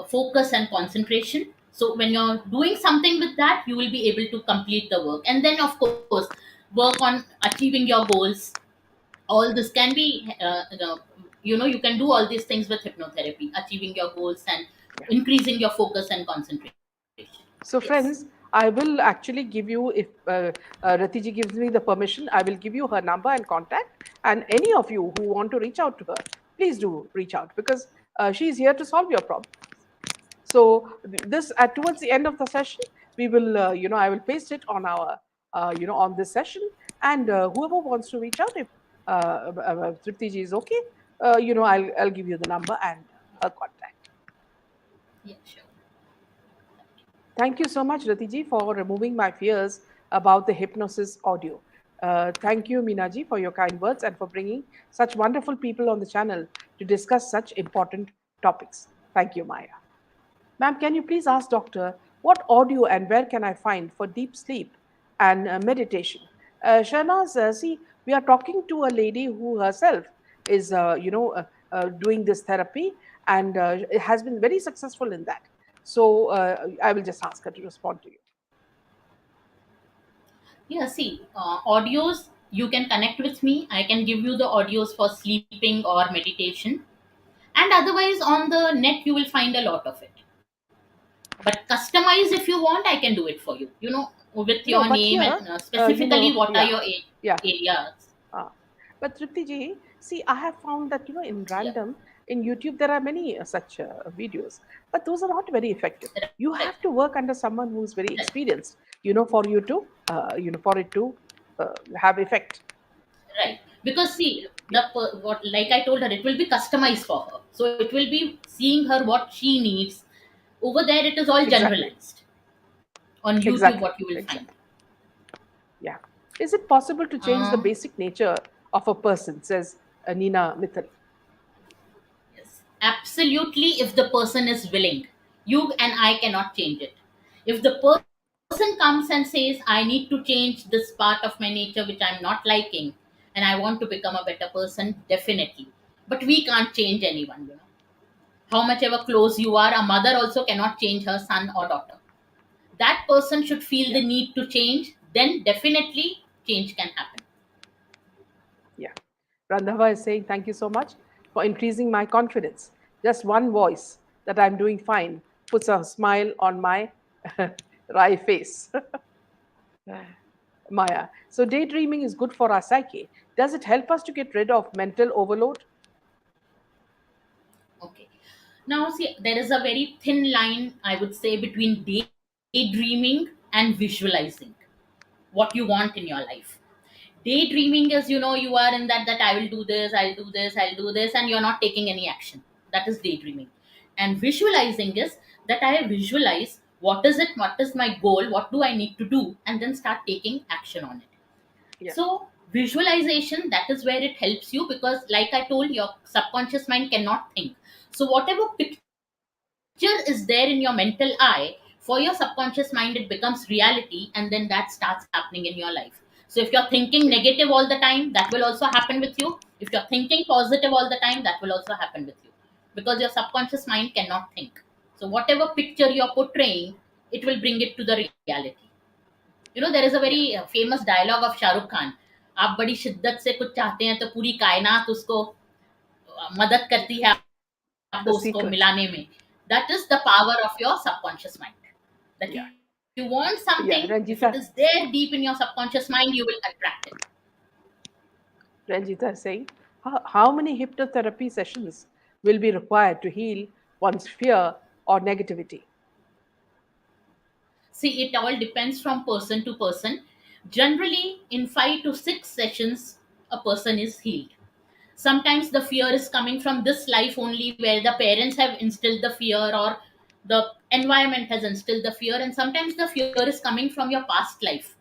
focus and concentration. So when you're doing something with that, you will be able to complete the work. And then of course, work on achieving your goals. All this can be you can do all these things with hypnotherapy, achieving your goals and Yeah. increasing your focus and concentration. Yes. So, friends, I will actually give you, if Ratiji gives me the permission, I will give you her number and contact. And any of you who want to reach out to her, please do reach out because she's here to solve your problem. So, this towards the end of the session, we will, I will paste it on our, on this session. And whoever wants to reach out, if Tripti ji is okay, I'll give you the number and her contact. Yeah, sure. Thank you so much, Ratiji, for removing my fears about the hypnosis audio. Thank you, Minaji, for your kind words and for bringing such wonderful people on the channel to discuss such important topics. Thank you, Maya. Ma'am, can you please ask doctor what audio and where can I find for deep sleep and meditation? Shahnaz, see, we are talking to a lady who herself is, doing this therapy and has been very successful in that. So I will just ask her to respond to you. Yeah, see, audios, you can connect with me. I can give you the audios for sleeping or meditation. And otherwise, on the net, you will find a lot of it. But customize if you want, I can do it for you. With your No, but name and here, specifically what are yeah, your yeah. areas. Uh, but Tripti ji, see, I have found that in Yeah, random in YouTube there are many such videos, but those are not very effective. You right, have to work under someone who is very right, experienced, for you to, for it to have effect. right. Because see, Yeah, what, like I told her, it will be customized for her. So it will be seeing her what she needs. Over there, it is all exactly, generalized. On YouTube, exactly, what you will find. exactly. Yeah. Is it possible to change the Um, basic nature of a person? Says Nina Mithal. Yes, absolutely. If the person is willing, you and I cannot change it. If the person comes and says, I need to change this part of my nature which I'm not liking, and I want to become a better person, definitely. But we can't change anyone. How much ever close you are, a mother also cannot change her son or daughter. That person should feel Yeah, the need to change, then definitely change can happen. yeah. Randhava is saying, thank you so much for increasing my confidence. Just one voice that I'm doing fine puts a smile on my wry face. Maya. So, daydreaming is good for our psyche. Does it help us to get rid of mental overload? Okay. Now, see, there is a very thin line, I would say, between daydreaming and visualizing what you want in your life. Daydreaming is, you are in that I will do this, I'll do this, I'll do this, and you're not taking any action. That is daydreaming. And visualizing is that I visualize what is it, what is my goal, what do I need to do, and then start taking action on it. Yeah, So visualization, that is where it helps you, because like I told, your subconscious mind cannot think. So whatever picture is there in your mental eye, for your subconscious mind it becomes reality, and then that starts happening in your life. So if you're thinking negative all yeah, the time, that will also happen with you. If you're thinking positive all the time, that will also happen with you, because your subconscious mind cannot think. So whatever picture you're portraying, it will bring it to the reality. There is a very yeah. famous dialogue of Shahrukh Khan. आप बड़ी शिद्दत से कुछ चाहते हैं तो पूरी कायनात उसको मदद करती है आपको उसको The मिलाने में. secret. That is the power of your subconscious mind. That you want something, if it is Yeah, there deep in your subconscious mind, you will attract it. Ranjita is saying, how many hypnotherapy sessions will be required to heal one's fear or negativity? See, it all depends from person to person. Generally, in 5 to 6 sessions, a person is healed. Sometimes the fear is coming from this life only, where the parents have instilled the fear, or the environment has instilled the fear, and sometimes the fear is coming from your past life.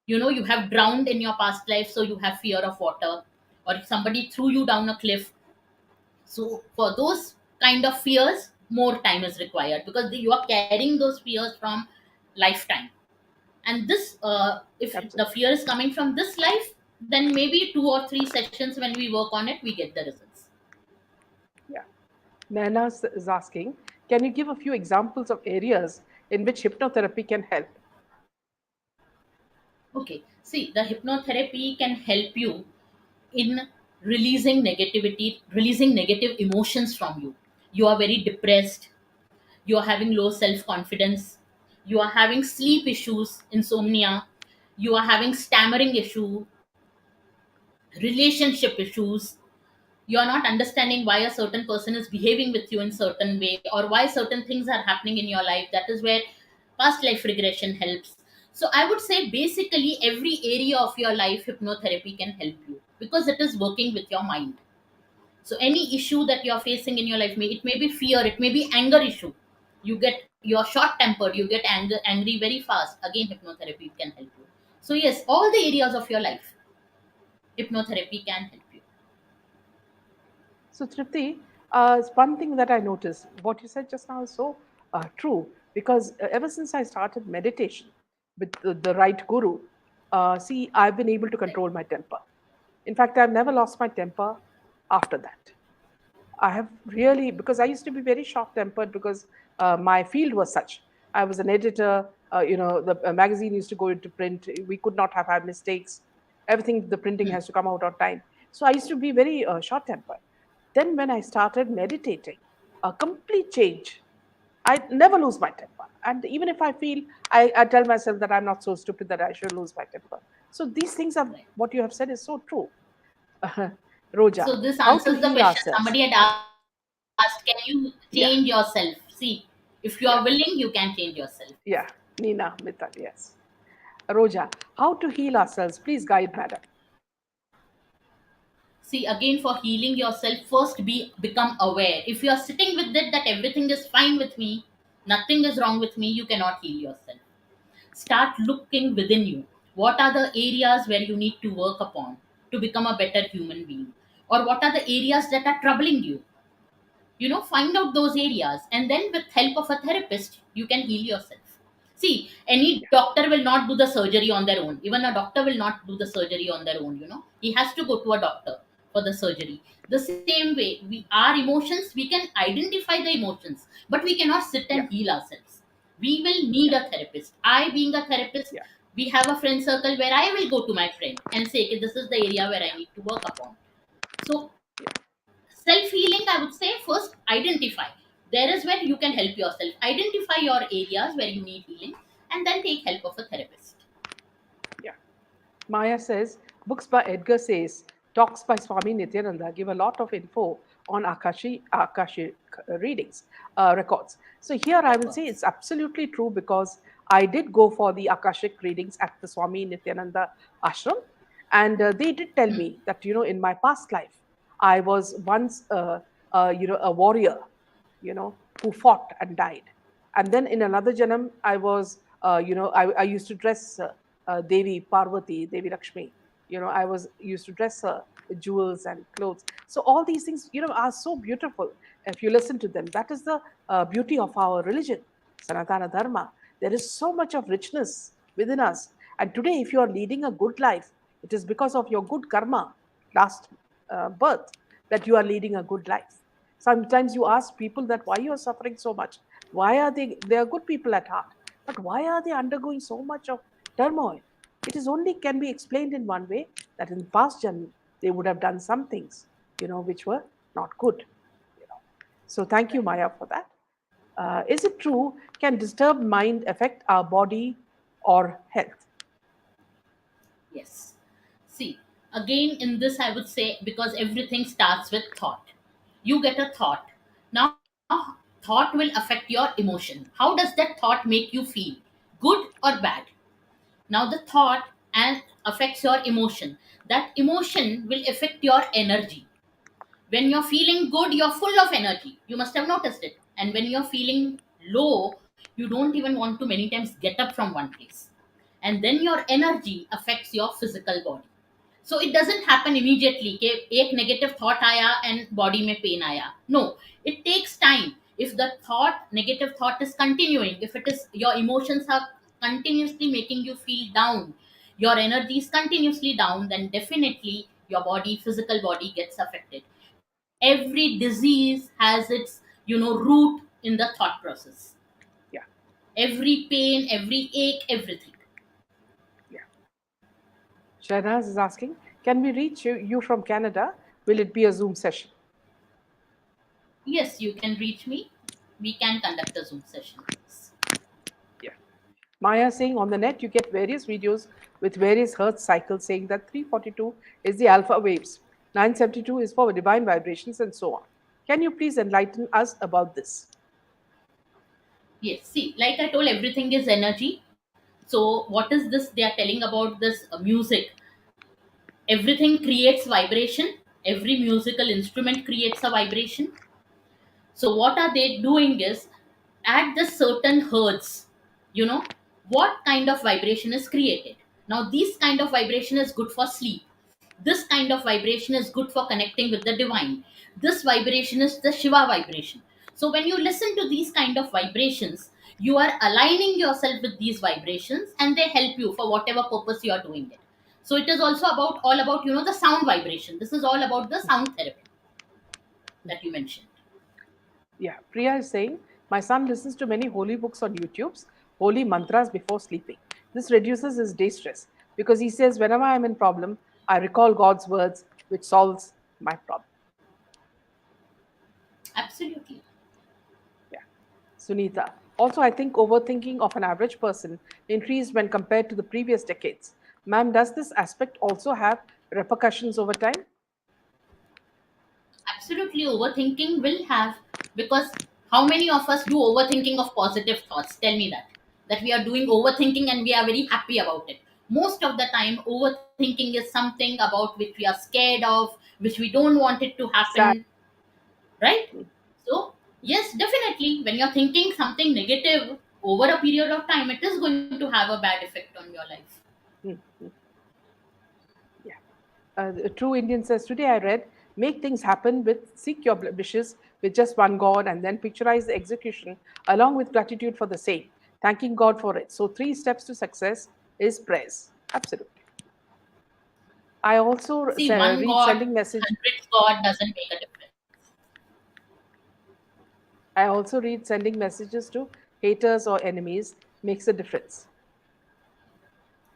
You have drowned in your past life, so you have fear of water, or if somebody threw you down a cliff. So for those kind of fears, more time is required, because you are carrying those fears from lifetime. And this if the Absolutely. fear is coming from this life, then maybe 2 or 3 sessions when we work on it, we get the results. Yeah. Nana is asking, can you give a few examples of areas in which hypnotherapy can help? Okay, see, the hypnotherapy can help you in releasing negativity, releasing negative emotions from you. You are very depressed, you are having low self confidence, you are having sleep issues, insomnia, you are having stammering issue, relationship issues, you are not understanding why a certain person is behaving with you in certain way, or why certain things are happening in your life. That is where past life regression helps. So I would say basically every area of your life hypnotherapy can help you, because it is working with your mind. So any issue that you're facing in your life, it may be fear, it may be anger issue. You're short tempered, you get angry very fast. Again, hypnotherapy can help you. So yes, all the areas of your life, hypnotherapy can help you. So, Tripti, it's one thing that I noticed, what you said just now is so true, because ever since I started meditation with the right guru, see, I've been able to control my temper. In fact, I've never lost my temper after that. I have really, because I used to be very short tempered because my field was such. I was an editor, the magazine used to go into print. We could not have had mistakes. Everything, the printing has to come out on time. So I used to be very short tempered. Then, when I started meditating, a complete change. I never lose my temper. And even if I feel, I tell myself that I'm not so stupid that I should lose my temper. So these things are, Right. what you have said is so true. Roja, So this how to answers the heal question. ourselves? Somebody had asked, can you change yourself? Yeah, See, if you are willing, you can yeah, change yourself. yeah. Nina, Mittal, yes. Roja, how to heal ourselves? Please guide, madam. See, again, for healing yourself, first become aware. If you are sitting with it that everything is fine with me, nothing is wrong with me, you cannot heal yourself. Start looking within you. What are the areas where you need to work upon to become a better human being? Or what are the areas that are troubling you? Find out those areas, and then with help of a therapist you can heal yourself. See, any Yeah, doctor will not do the surgery on their own. Even a doctor will not do the surgery on their own. He has to go to a doctor for the surgery. The same way, our emotions, we can identify the emotions, but we cannot sit yeah, and heal ourselves. We will need yeah, a therapist. I, being a therapist, yeah, we have a friend circle where I will go to my friend and say, okay, this is the area where I need to work upon. So self healing, I would say, first identify. There is where you can help yourself. Identify your areas where you need healing, and then take help of a therapist. yeah. Maya says, books by Edgar Says, talks by Swami Nityananda give a lot of info on Akashi readings, records. So here I will say Records. it's absolutely true because I did go for the Akashic readings at the Swami Nityananda ashram. And they did tell me that, in my past life, I was once, a warrior, who fought and died. And then in another janam, I was, I used to dress Devi Parvati, Devi Lakshmi. I was used to dress her with jewels and clothes. So all these things, are so beautiful if you listen to them. That is the beauty of our religion, Sanatana Dharma. There is so much of richness within us. And today, if you are leading a good life, it is because of your good karma last birth that you are leading a good life. Sometimes you ask people that why you are suffering so much. Why are they are good people at heart, but why are they undergoing so much of turmoil? It is only can be explained in one way, that in the past journey they would have done some things, which were not good. You know. So thank you, Right. Maya, for that. Is it true? Can disturbed mind affect our body or health? Yes. See, again, in this, I would say, because everything starts with thought. You get a thought. Now, thought will affect your emotion. How does that thought make you feel? Good or bad? Now the thought and affects your emotion. That emotion will affect your energy. When you're feeling good, you're full of energy. You must have noticed it. And when you're feeling low, you don't even want to many times get up from one place. And then your energy affects your physical body. So it doesn't happen immediately कि एक negative thought आया and body में pain आया. No, it takes time. If the negative thought is continuing, if it is your emotions are continuously making you feel down, your energy is continuously down, then definitely your body, physical body, gets affected. Every disease has its, root in the thought process. Yeah, Every pain, every ache, everything. yeah. Shahnaz is asking, can we reach you from Canada? Will it be a Zoom session? Yes, you can reach me. We can conduct a Zoom session for this. Yeah. Maya saying on the net you get various videos with various hertz cycles saying that 342 is the alpha waves, 972 is for divine vibrations, and so on. Can you please enlighten us about this? Yes, see, like I told, everything is energy. So, what is this they are telling about this music? Everything creates vibration. Every musical instrument creates a vibration. So what are they doing is, at the certain hertz, you know, what kind of vibration is created. Now this kind of vibration is good for sleep. This kind of vibration is good for connecting with the divine. This vibration is the Shiva vibration. So when you listen to these kind of vibrations, you are aligning yourself with these vibrations, and they help you for whatever purpose you are doing it. So it is also about all about, the sound vibration. This is all about the sound therapy that you mentioned. Yeah, Priya is saying, my son listens to many holy books on YouTube's holy mantras before sleeping. This reduces his day stress because he says, whenever I'm in problem, I recall God's words, which solves my problem. Absolutely. Yeah. Sunita. Also, I think overthinking of an average person increased when compared to the previous decades. Ma'am, does this aspect also have repercussions over time? Absolutely, overthinking will have, because how many of us do overthinking of positive thoughts? Tell me that we are doing overthinking and we are very happy about it. Most of the time, overthinking is something about which we are scared of, which we don't want it to Sad. happen, right? So, yes, definitely, when you're thinking something negative over a period of time, it is going to have a bad effect on your life. Hmm. Yeah. A true Indian says, today I read, make things happen with seek your wishes with just one God and then picturize the execution along with gratitude for the same, thanking God for it. So, three steps to success is prayers. Absolutely. I also See, one read God, sending message. hundreds God doesn't make a difference. I also read sending messages to haters or enemies makes a difference.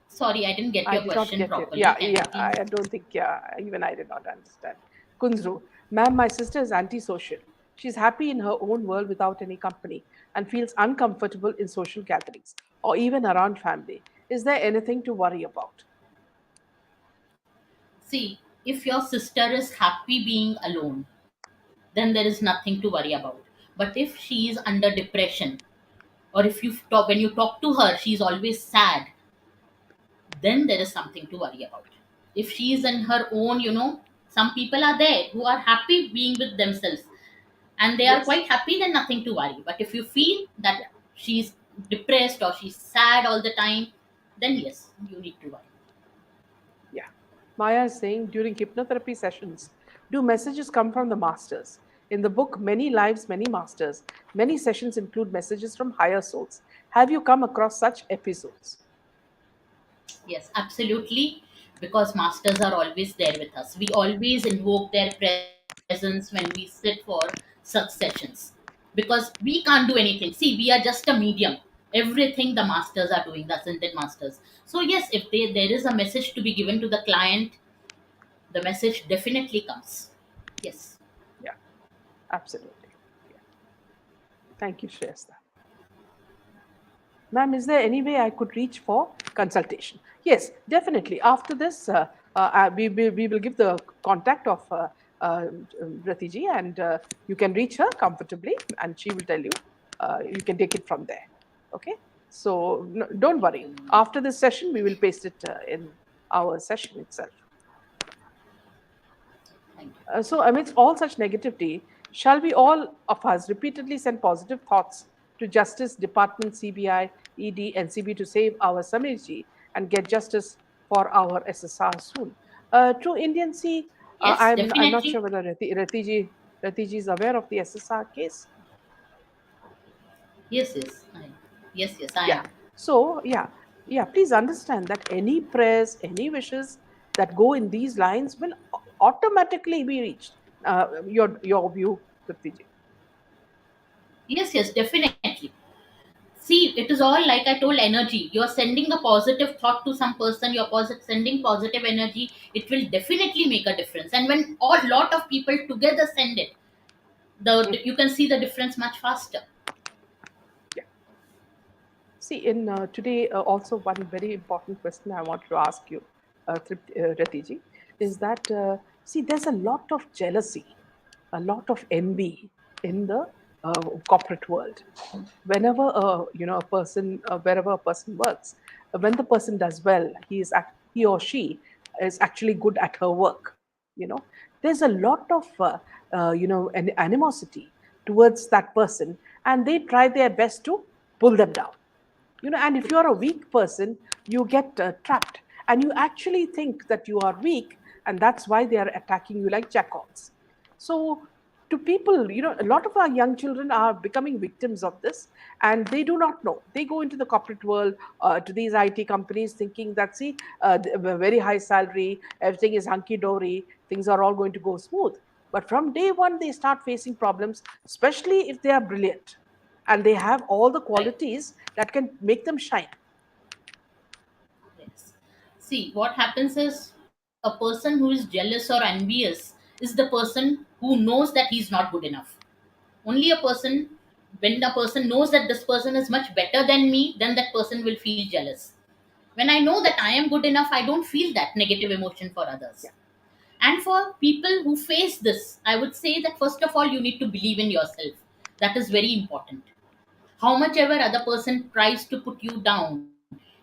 Sorry, I didn't get I your did not question get it. properly. Yeah, Can you yeah. please? I don't think, yeah, even I did not understand. Kunzru, ma'am, my sister is antisocial. She's happy in her own world without any company and feels uncomfortable in social gatherings or even around family. Is there anything to worry about? See, if your sister is happy being alone, then there is nothing to worry about. But if she is under depression, or if when you talk to her, she's always sad, then there is something to worry about. If she is in her own, some people are there who are happy being with themselves and they are Yes. quite happy, then nothing to worry. But if you feel that Yeah. she's depressed or she's sad all the time, then yes, you need to worry. Yeah. Maya is saying during hypnotherapy sessions, do messages come from the masters? In the book, Many Lives, Many Masters, many sessions include messages from higher souls. Have you come across such episodes? Yes, absolutely. Because masters are always there with us. We always invoke their presence when we sit for such sessions. Because we can't do anything. See, we are just a medium. Everything the masters are doing, the ascended masters. So yes, if there is a message to be given to the client, the message definitely comes. Yes. Yeah, absolutely. Yeah. Thank you, Shreyasta. Ma'am, is there any way I could reach for consultation? Yes, definitely. After this, we will give the contact of uh, Ratiji, and you can reach her comfortably, and she will tell you. You can take it from there. Okay? So no, don't worry. After this session, we will paste it in our session itself. Thank you. So, amidst all such negativity, shall we all of us repeatedly send positive thoughts to Justice Department, CBI, ED, NCB to save our Samirji and get justice for our SSR soon? True Indian Sea, Yes, I'm not sure definitely. whether Ratiji is aware of the SSR case. Yes, yes. Yes, yes, I Yeah. am. So, yeah. Yeah, please understand that any prayers, any wishes that go in these lines will automatically be reached. Your view, Triptiji. Yes, yes, definitely. See, it is all like I told, energy. You're sending a positive thought to some person, you're sending positive energy, it will definitely make a difference. And when a lot of people together send it, Mm, you can see the difference much faster. yeah. See, in today, also one very important question I want to ask you, Ratiji, is that see, there's a lot of jealousy, a lot of envy in the corporate world. Whenever a person, wherever a person works, when the person does well, he or she is actually good at her work. You know, there's a lot of an animosity towards that person, and they try their best to pull them down. And if you're a weak person, you get trapped, and you actually think that you are weak, and that's why they are attacking you like jackals. So to people, a lot of our young children are becoming victims of this, and they do not know. They go into the corporate world, to these IT companies, thinking that, see, very high salary, everything is hunky dory, things are all going to go smooth. But from day one they start facing problems, especially if they are brilliant and they have all the Right. qualities that can make them shine. Yes. See, what happens is a person who is jealous or envious is the person who knows that he's not good enough. Only a person, when the person knows that this person is much better than me, then that person will feel jealous. When I know that I Yes. am good enough, I don't feel that negative emotion for others. Yeah. And for people who face this, I would say that first of all, you need to believe in yourself. That is very important. How much ever other person tries to put you down,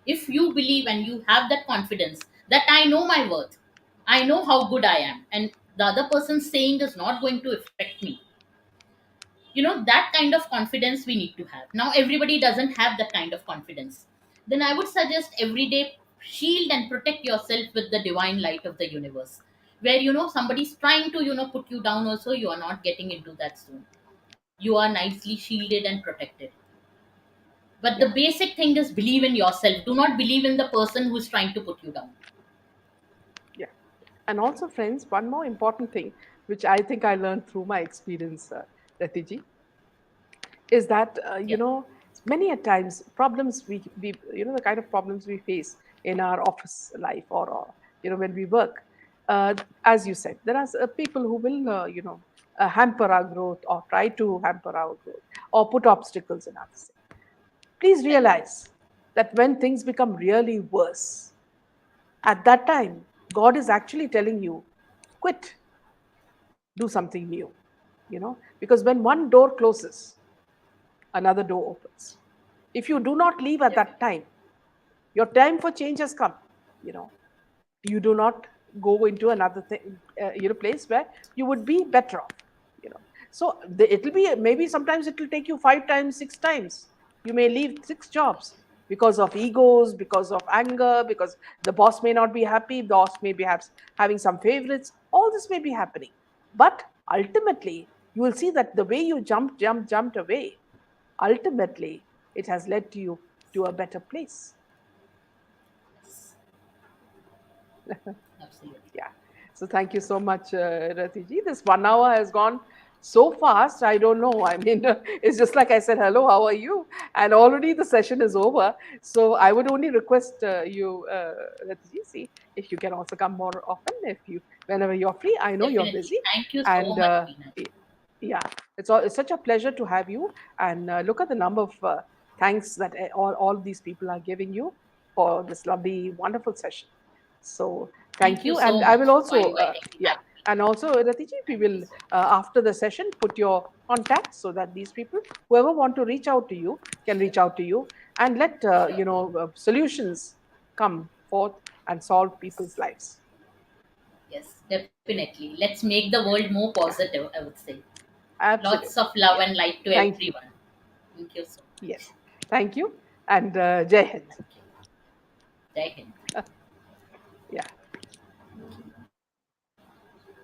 if you believe and you have that confidence that I know my worth, I know how good I am, and the other person's saying is not going to affect me, that kind of confidence we need to have. Now everybody doesn't have that kind of confidence. Then I would suggest every day shield and protect yourself with the divine light of the universe, where somebody's trying to put you down, also you are not getting into that zone. You are nicely shielded and protected. But the Yeah. basic thing is believe in yourself. Do not believe in the person who's trying to put you down. Yeah. And also, friends, one more important thing, which I think I learned through my experience, Ratiji, is that Yeah. many a times problems we the kind of problems we face in our office life, or when we work, uh, as you said, there are people who will hamper our growth, or try to hamper our growth, or put obstacles in our way. Please Right. realize that when things become really worse, at that time, God is actually telling you, quit, do something new. Because when one door closes, another door opens. If you do not leave at that Definitely. time, your time for change has come. You know, you do not go into another thing, place where you would be better off. you know so it'll be, maybe sometimes it will take you 5 times, 6 times. You may leave 6 jobs because of egos, because of anger, because the boss may not be happy, the boss may be having some favorites. All this may be happening, but ultimately you will see that the way you jumped away, ultimately it has led to you to a better place. Yes. Absolutely. Yeah. So thank you so much, Ratiji. This 1 hour has gone so fast. I don't know. I mean, it's just like I said, hello, how are you? And already the session is over. So I would only request you, Ratiji, see if you can also come more often, whenever you're free. I know you're Definitely. busy. Thank you so And much, Tina. yeah, it's such a pleasure to have you. And look at the number of thanks that all these people are giving you for this lovely, wonderful session. So thank Thank you you. so And I will much for also, inviting me. yeah, and also, Ratiji, we Thank you will, so much. after the session, put your contacts so that these people, whoever want to reach out to you, can Sure. reach out to you, and let Sure. solutions come forth and solve people's lives. Yes, definitely. Let's make the world more Yeah, positive, I would say. Lots of absolutely. love Yeah. and light to Thank you. everyone. Thank you so much. Yes. Thank you. And Jai Hind. Thank you. Jai Hind.